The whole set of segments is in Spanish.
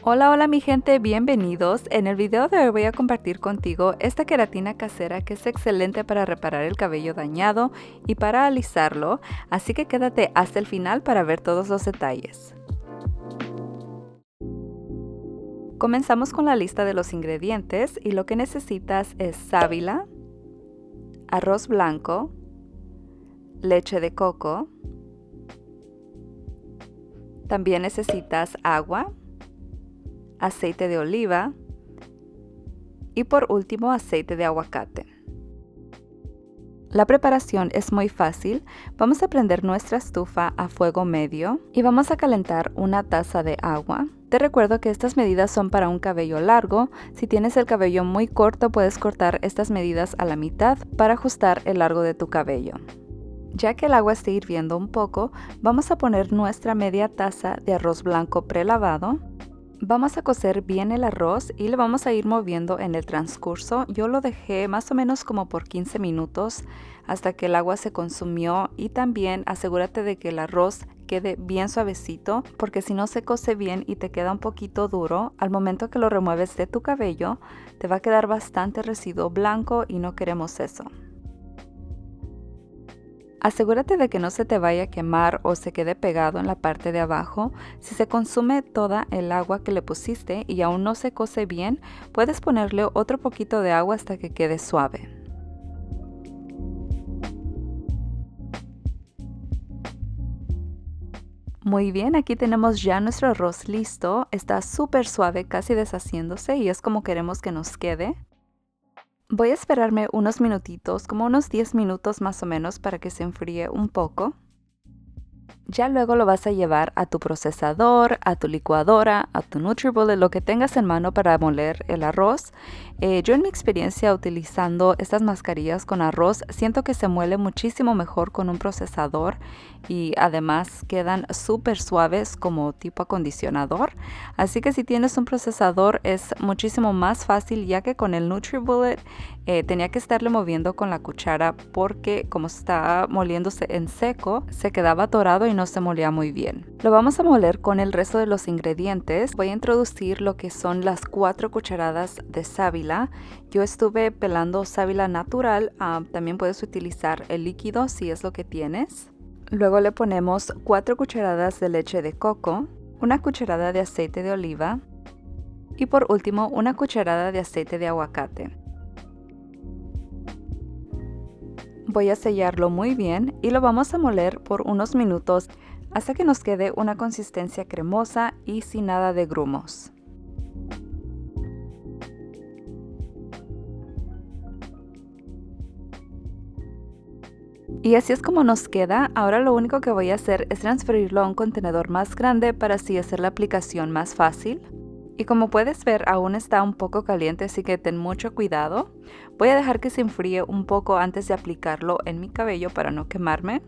Hola mi gente, bienvenidos. En el video de hoy voy a compartir contigo esta queratina casera que es excelente para reparar el cabello dañado y para alisarlo, así que quédate hasta el final para ver todos los detalles. Comenzamos con la lista de los ingredientes y lo que necesitas es sábila, arroz blanco, leche de coco, también necesitas agua, aceite de oliva y por último aceite de aguacate. La preparación es muy fácil. Vamos a prender nuestra estufa a fuego medio y vamos a calentar una taza de agua. Te recuerdo que estas medidas son para un cabello largo. Si tienes el cabello muy corto, puedes cortar estas medidas a la mitad para ajustar el largo de tu cabello. Ya que el agua esté hirviendo un poco, vamos a poner nuestra media taza de arroz blanco prelavado. Vamos a cocer bien el arroz y le vamos a ir moviendo en el transcurso. Yo lo dejé más o menos como por 15 minutos hasta que el agua se consumió, y también asegúrate de que el arroz quede bien suavecito, porque si no se cose bien y te queda un poquito duro, al momento que lo remueves de tu cabello te va a quedar bastante residuo blanco y no queremos eso. Asegúrate de que no se te vaya a quemar o se quede pegado en la parte de abajo. Si se consume toda el agua que le pusiste y aún no se cose bien, puedes ponerle otro poquito de agua hasta que quede suave. Muy bien, aquí tenemos ya nuestro arroz listo. Está súper suave, casi deshaciéndose, y es como queremos que nos quede. Voy a esperarme unos minutitos, como unos 10 minutos más o menos, para que se enfríe un poco. Ya luego lo vas a llevar a tu procesador, a tu licuadora, a tu NutriBullet, lo que tengas en mano para moler el arroz. Yo en mi experiencia utilizando estas mascarillas con arroz, siento que se muele muchísimo mejor con un procesador y además quedan súper suaves como tipo acondicionador. Así que si tienes un procesador es muchísimo más fácil, ya que con el NutriBullet tenía que estarle moviendo con la cuchara porque como está moliéndose en seco, se quedaba atorado y no se molía muy bien. Lo vamos a moler con el resto de los ingredientes. Voy a introducir lo que son las 4 cucharadas de sábila. Yo estuve pelando sábila natural, también puedes utilizar el líquido si es lo que tienes. Luego le ponemos 4 cucharadas de leche de coco, una cucharada de aceite de oliva y por último una cucharada de aceite de aguacate. Voy a sellarlo muy bien y lo vamos a moler por unos minutos hasta que nos quede una consistencia cremosa y sin nada de grumos. Y así es como nos queda. Ahora lo único que voy a hacer es transferirlo a un contenedor más grande para así hacer la aplicación más fácil. Y como puedes ver, aún está un poco caliente, así que ten mucho cuidado. Voy a dejar que se enfríe un poco antes de aplicarlo en mi cabello para no quemarme.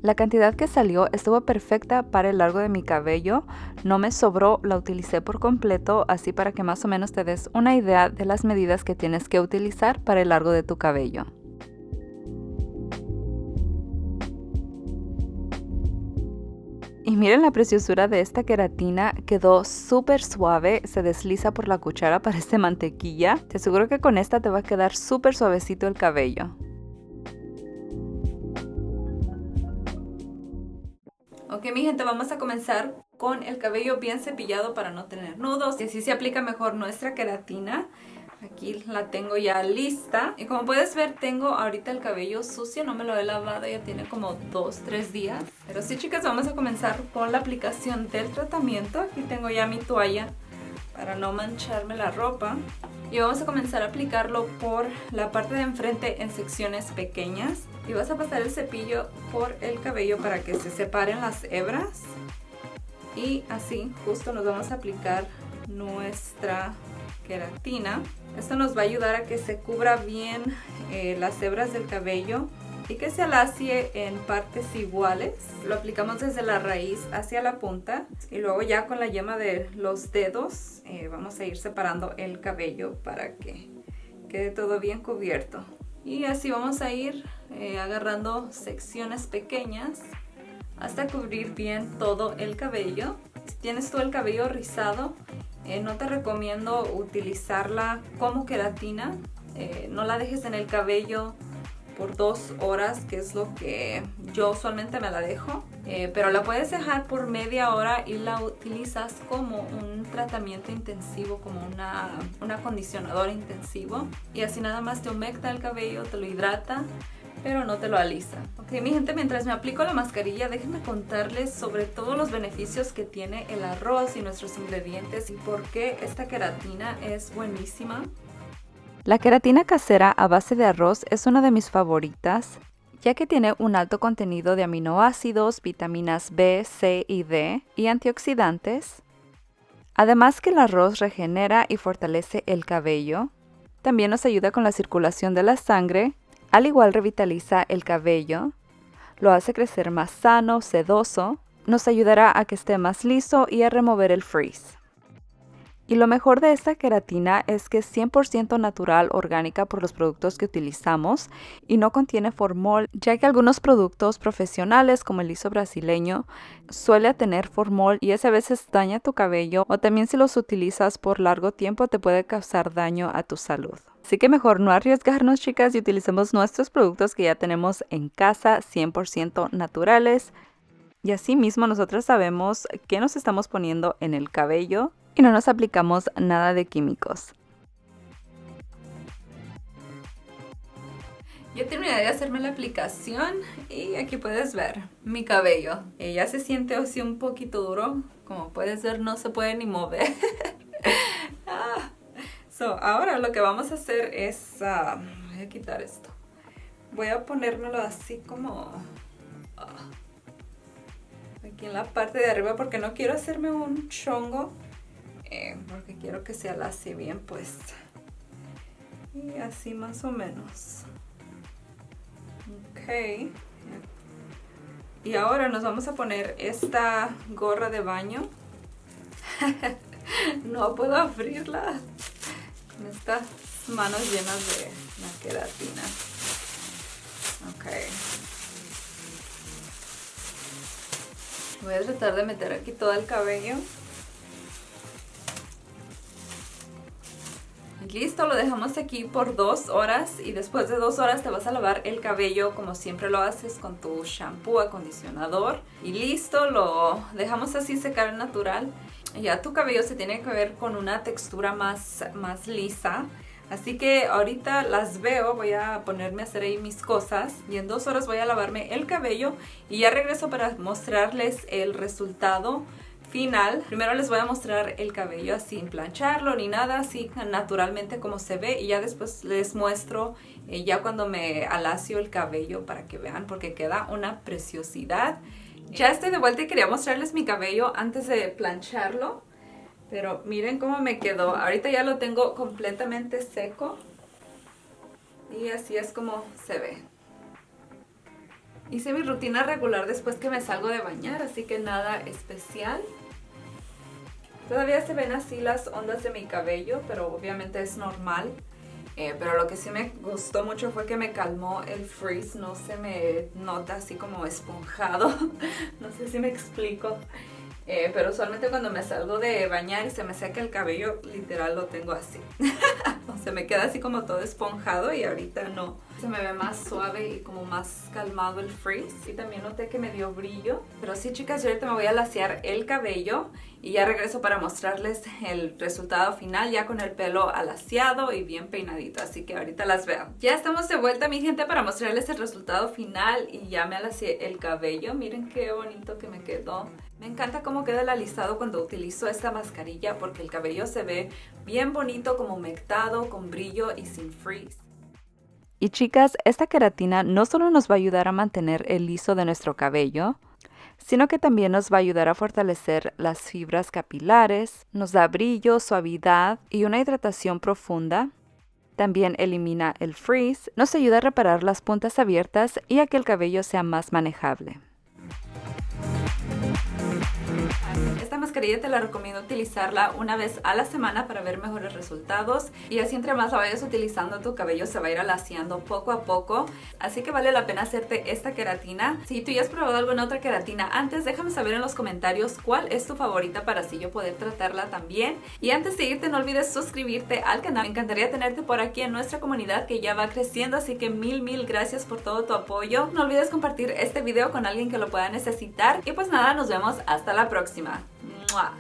La cantidad que salió estuvo perfecta para el largo de mi cabello, no me sobró, la utilicé por completo, así para que más o menos te des una idea de las medidas que tienes que utilizar para el largo de tu cabello. Y miren la preciosura de esta queratina, quedó súper suave, se desliza por la cuchara, parece mantequilla. Te aseguro que con esta te va a quedar súper suavecito el cabello. Ok mi gente, vamos a comenzar con el cabello bien cepillado para no tener nudos y así se aplica mejor nuestra queratina. Aquí la tengo ya lista y como puedes ver tengo ahorita el cabello sucio, no me lo he lavado, ya tiene como 2-3 días. Pero sí chicas, vamos a comenzar con la aplicación del tratamiento. Aquí tengo ya mi toalla para no mancharme la ropa. Y vamos a comenzar a aplicarlo por la parte de enfrente en secciones pequeñas. Y vas a pasar el cepillo por el cabello para que se separen las hebras. Y así justo nos vamos a aplicar nuestra queratina. Esto nos va a ayudar a que se cubra bien las hebras del cabello y que se alacie en partes iguales. Lo aplicamos desde la raíz hacia la punta y luego ya con la yema de los dedos vamos a ir separando el cabello para que quede todo bien cubierto. Y así vamos a ir agarrando secciones pequeñas hasta cubrir bien todo el cabello. Si tienes todo el cabello rizado, no te recomiendo utilizarla como queratina. No la dejes en el cabello por 2 horas, que es lo que yo usualmente me la dejo. Pero la puedes dejar por media hora y la utilizas como un tratamiento intensivo, como un acondicionador intensivo. Y así nada más te humecta el cabello, te lo hidrata, pero no te lo alisa. Ok, mi gente, mientras me aplico la mascarilla, déjenme contarles sobre todos los beneficios que tiene el arroz y nuestros ingredientes y por qué esta queratina es buenísima. La queratina casera a base de arroz es una de mis favoritas, ya que tiene un alto contenido de aminoácidos, vitaminas B, C y D y antioxidantes. Además que el arroz regenera y fortalece el cabello. También nos ayuda con la circulación de la sangre. Al igual revitaliza el cabello, lo hace crecer más sano, sedoso, nos ayudará a que esté más liso y a remover el frizz. Y lo mejor de esta queratina es que es 100% natural, orgánica por los productos que utilizamos y no contiene formol, ya que algunos productos profesionales como el liso brasileño suele tener formol y ese a veces daña tu cabello o también si los utilizas por largo tiempo te puede causar daño a tu salud. Así que mejor no arriesgarnos, chicas, y utilicemos nuestros productos que ya tenemos en casa, 100% naturales. Y así mismo nosotros sabemos qué nos estamos poniendo en el cabello y no nos aplicamos nada de químicos. Yo terminé de hacerme la aplicación y aquí puedes ver mi cabello. Ya se siente así un poquito duro. Como puedes ver, no se puede ni mover. Ahora lo que vamos a hacer es... voy a quitar esto. Voy a ponérmelo así como... aquí en la parte de arriba porque no quiero hacerme un chongo. Porque quiero que se alace bien puesta. Y así más o menos. Ok. Y ahora nos vamos a poner esta gorra de baño. No puedo abrirla. Con estas manos llenas de la queratina. Ok. Voy a tratar de meter aquí todo el cabello. Listo, lo dejamos aquí por 2 horas y después de 2 horas te vas a lavar el cabello como siempre lo haces con tu shampoo, acondicionador y listo, lo dejamos así secar natural. Ya tu cabello se tiene que ver con una textura más lisa. Así que ahorita las veo, voy a ponerme a hacer ahí mis cosas y en 2 horas voy a lavarme el cabello y ya regreso para mostrarles el resultado final. Primero les voy a mostrar el cabello así, sin plancharlo ni nada, así naturalmente como se ve y ya después les muestro ya cuando me alacio el cabello para que vean porque queda una preciosidad. Ya estoy de vuelta y quería mostrarles mi cabello antes de plancharlo, pero miren cómo me quedó. Ahorita ya lo tengo completamente seco y así es como se ve. Hice mi rutina regular después que me salgo de bañar, así que nada especial. Todavía se ven así las ondas de mi cabello, pero obviamente es normal. Pero lo que sí me gustó mucho fue que me calmó el frizz, no se me nota así como esponjado. No sé si me explico. Pero usualmente cuando me salgo de bañar y se me seca el cabello, literal lo tengo así. Se me queda así como todo esponjado y ahorita no. Se me ve más suave y como más calmado el frizz. Y también noté que me dio brillo. Pero sí, chicas, yo ahorita me voy a laciar el cabello y ya regreso para mostrarles el resultado final ya con el pelo alaciado y bien peinadito. Así que ahorita las veo. Ya estamos de vuelta, mi gente, para mostrarles el resultado final y ya me alacié el cabello. Miren qué bonito que me quedó. Me encanta cómo queda el alisado cuando utilizo esta mascarilla porque el cabello se ve bien bonito, como humectado, con brillo y sin frizz. Y chicas, esta queratina no solo nos va a ayudar a mantener el liso de nuestro cabello, sino que también nos va a ayudar a fortalecer las fibras capilares, nos da brillo, suavidad y una hidratación profunda. También elimina el frizz, nos ayuda a reparar las puntas abiertas y a que el cabello sea más manejable. Esta mascarilla te la recomiendo utilizarla una vez a la semana para ver mejores resultados, y así entre más la vayas utilizando tu cabello se va a ir alaciando poco a poco, así que vale la pena hacerte esta queratina. Si tú ya has probado alguna otra queratina antes, déjame saber en los comentarios cuál es tu favorita para así yo poder tratarla también. Y antes de irte, no olvides suscribirte al canal. Me encantaría tenerte por aquí en nuestra comunidad que ya va creciendo, así que mil gracias por todo tu apoyo. No olvides compartir este video con alguien que lo pueda necesitar. Y pues nada, nos vemos hasta la próxima. ¡Mua!